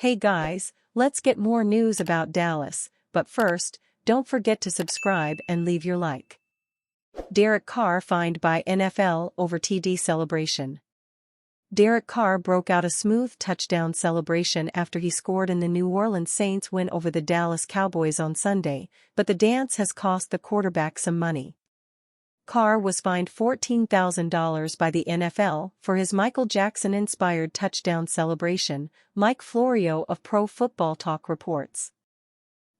Hey guys, let's get more news about Dallas, but first, don't forget to subscribe and leave your like. Derek Carr fined by NFL over TD celebration. Derek Carr broke out a smooth touchdown celebration after he scored in the New Orleans Saints win over the Dallas Cowboys on Sunday, but the dance has cost the quarterback some money. Carr was fined $14,000 by the NFL for his Michael Jackson-inspired touchdown celebration, Mike Florio of Pro Football Talk reports.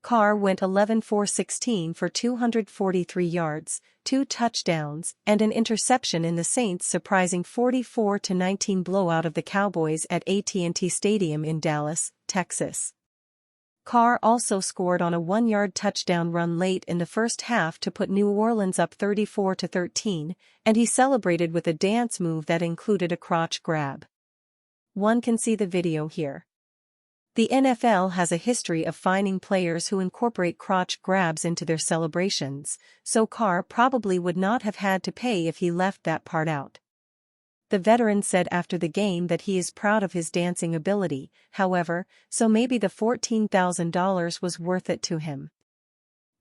Carr went 11-for-16 for 243 yards, 2 touchdowns, and an interception in the Saints' surprising 44-19 blowout of the Cowboys at AT&T Stadium in Dallas, Texas. Carr also scored on a 1-yard touchdown run late in the first half to put New Orleans up 34-13, and he celebrated with a dance move that included a crotch grab. One can see the video here. The NFL has a history of fining players who incorporate crotch grabs into their celebrations, so Carr probably would not have had to pay if he left that part out. The veteran said after the game that he is proud of his dancing ability, however, so maybe the $14,000 was worth it to him.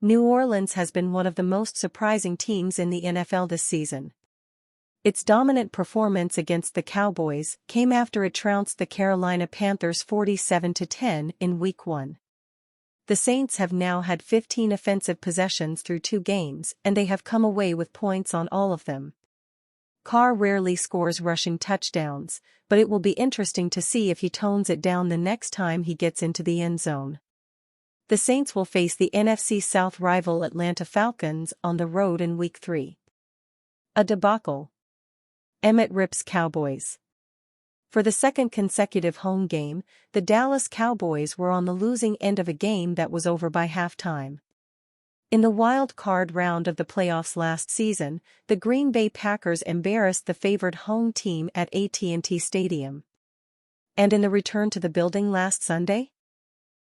New Orleans has been one of the most surprising teams in the NFL this season. Its dominant performance against the Cowboys came after it trounced the Carolina Panthers 47-10 in Week 1. The Saints have now had 15 offensive possessions through 2 games, and they have come away with points on all of them. Carr rarely scores rushing touchdowns, but it will be interesting to see if he tones it down the next time he gets into the end zone. The Saints will face the NFC South rival Atlanta Falcons on the road in Week 3. A debacle. Emmett rips Cowboys. For the second consecutive home game, the Dallas Cowboys were on the losing end of a game that was over by halftime. In the wild card round of the playoffs last season, the Green Bay Packers embarrassed the favored home team at AT&T Stadium. And in the return to the building last Sunday?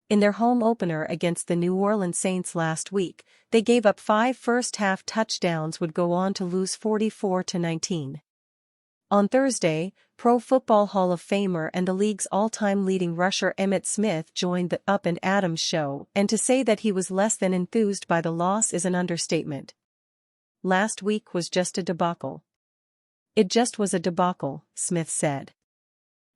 In their home opener against the New Orleans Saints last week, they gave up 5 first-half touchdowns would go on to lose 44-19. On Thursday, Pro Football Hall of Famer and the league's all-time leading rusher Emmitt Smith joined the Up and Adams show, and to say that he was less than enthused by the loss is an understatement. Last week was just a debacle. It just was a debacle, Smith said.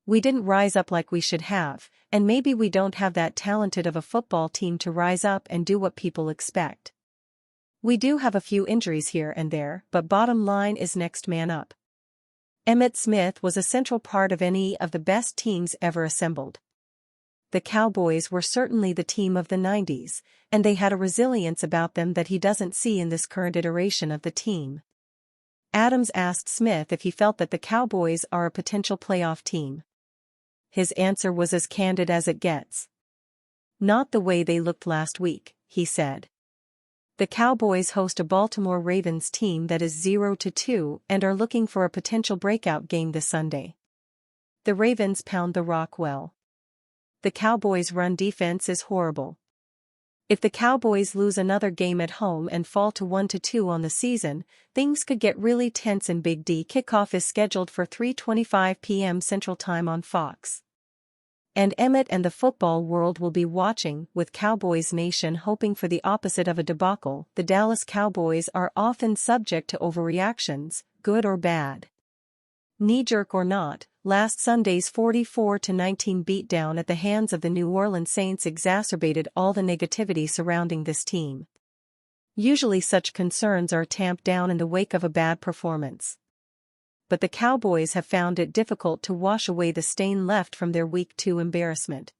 We didn't rise up like we should have, and maybe we don't have that talented of a football team to rise up and do what people expect. We do have a few injuries here and there, but bottom line is next man up. Emmitt Smith was a central part of any of the best teams ever assembled. The Cowboys were certainly the team of the 90s, and they had a resilience about them that he doesn't see in this current iteration of the team. Adams asked Smith if he felt that the Cowboys are a potential playoff team. His answer was as candid as it gets. Not the way they looked last week, he said. The Cowboys host a Baltimore Ravens team that is 0-2 and are looking for a potential breakout game this Sunday. The Ravens pound the rock well. The Cowboys' run defense is horrible. If the Cowboys lose another game at home and fall to 1-2 on the season, things could get really tense and Big D kickoff is scheduled for 3:25 p.m. Central Time on Fox. And Emmett and the football world will be watching, with Cowboys Nation hoping for the opposite of a debacle. The Dallas Cowboys are often subject to overreactions, good or bad. Knee-jerk or not, last Sunday's 44-19 beatdown at the hands of the New Orleans Saints exacerbated all the negativity surrounding this team. Usually such concerns are tamped down in the wake of a bad performance. But the Cowboys have found it difficult to wash away the stain left from their Week 2 embarrassment.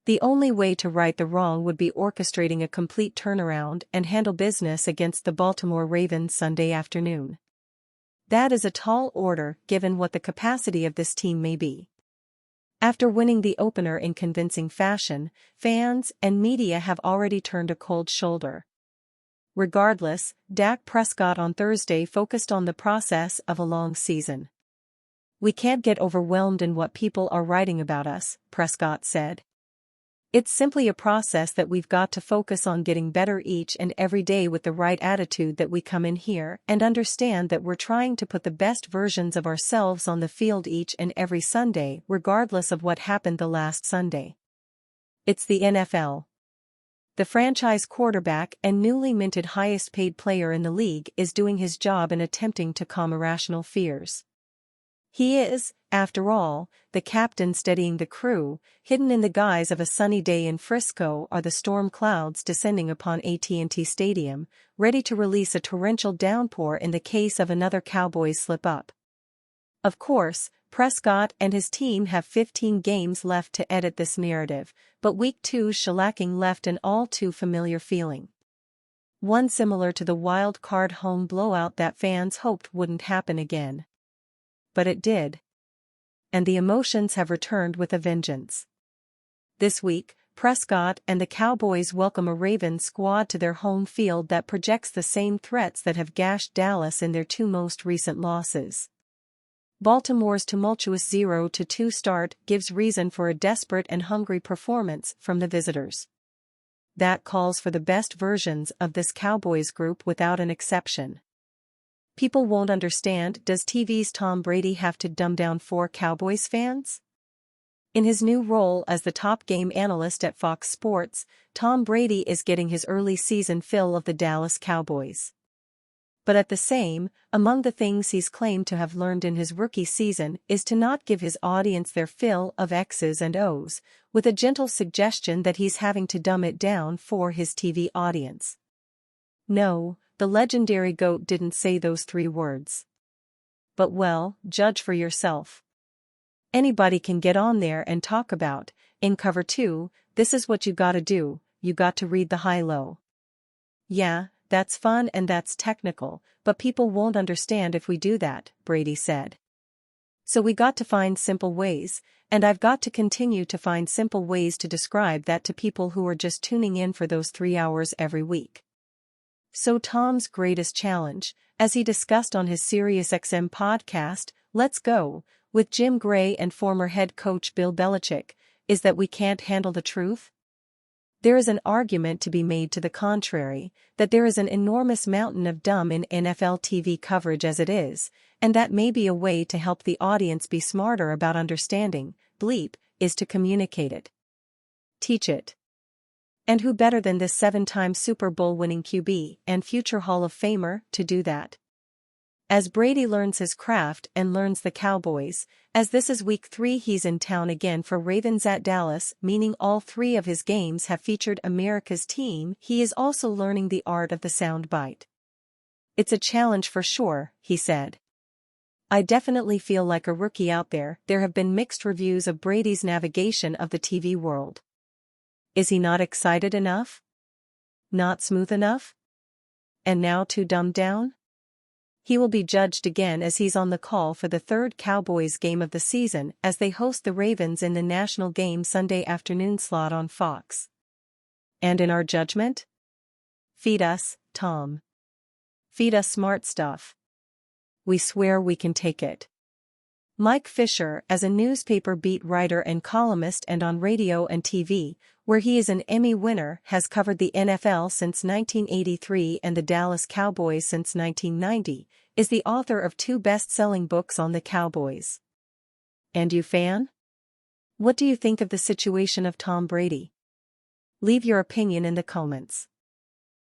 The only way to right the wrong would be orchestrating a complete turnaround and handle business against the Baltimore Ravens Sunday afternoon. That is a tall order given what the capacity of this team may be. After winning the opener in convincing fashion, fans and media have already turned a cold shoulder. Regardless, Dak Prescott on Thursday focused on the process of a long season. We can't get overwhelmed in what people are writing about us, Prescott said. It's simply a process that we've got to focus on getting better each and every day with the right attitude that we come in here and understand that we're trying to put the best versions of ourselves on the field each and every Sunday regardless of what happened the last Sunday. It's the NFL. The franchise quarterback and newly minted highest-paid player in the league is doing his job in attempting to calm irrational fears. He is, after all, the captain steadying the crew. Hidden in the guise of a sunny day in Frisco are the storm clouds descending upon AT&T Stadium, ready to release a torrential downpour in the case of another Cowboys slip-up. Of course, Prescott and his team have 15 games left to edit this narrative, but Week 2's shellacking left an all-too-familiar feeling. One similar to the wild-card home blowout that fans hoped wouldn't happen again. But it did. And the emotions have returned with a vengeance. This week, Prescott and the Cowboys welcome a Ravens squad to their home field that projects the same threats that have gashed Dallas in their two most recent losses. Baltimore's tumultuous 0-2 start gives reason for a desperate and hungry performance from the visitors. That calls for the best versions of this Cowboys group without an exception. People won't understand. Does TV's Tom Brady have to dumb down for Cowboys fans? In his new role as the top game analyst at Fox Sports, Tom Brady is getting his early season fill of the Dallas Cowboys. But among the things he's claimed to have learned in his rookie season is to not give his audience their fill of X's and O's, with a gentle suggestion that he's having to dumb it down for his TV audience. No, the legendary GOAT didn't say those three words. But well, judge for yourself. Anybody can get on there and talk about, in cover 2, this is what you gotta do, you got to read the high-low. Yeah, that's fun and that's technical, but people won't understand if we do that, Brady said. So we got to find simple ways, and I've got to continue to find simple ways to describe that to people who are just tuning in for those 3 hours every week. So Tom's greatest challenge, as he discussed on his SiriusXM podcast, Let's Go, with Jim Gray and former head coach Bill Belichick, is that we can't handle the truth? There is an argument to be made to the contrary, that there is an enormous mountain of dumb in NFL TV coverage as it is, and that may be a way to help the audience be smarter about understanding, is to communicate it. Teach it. And who better than this 7-time Super Bowl winning QB and future Hall of Famer to do that? As Brady learns his craft and learns the Cowboys, as this is week 3 he's in town again for Ravens at Dallas, meaning all 3 of his games have featured America's team, he is also learning the art of the soundbite. It's a challenge for sure, he said. I definitely feel like a rookie out there. There have been mixed reviews of Brady's navigation of the TV world. Is he not excited enough? Not smooth enough? And now too dumbed down? He will be judged again as he's on the call for the 3rd Cowboys game of the season as they host the Ravens in the national game Sunday afternoon slot on Fox. And in our judgment? Feed us, Tom. Feed us smart stuff. We swear we can take it. Mike Fisher, as a newspaper beat writer and columnist and on radio and TV, where he is an Emmy winner, has covered the NFL since 1983 and the Dallas Cowboys since 1990, is the author of 2 best-selling books on the Cowboys. And you fan? What do you think of the situation of Tom Brady? Leave your opinion in the comments.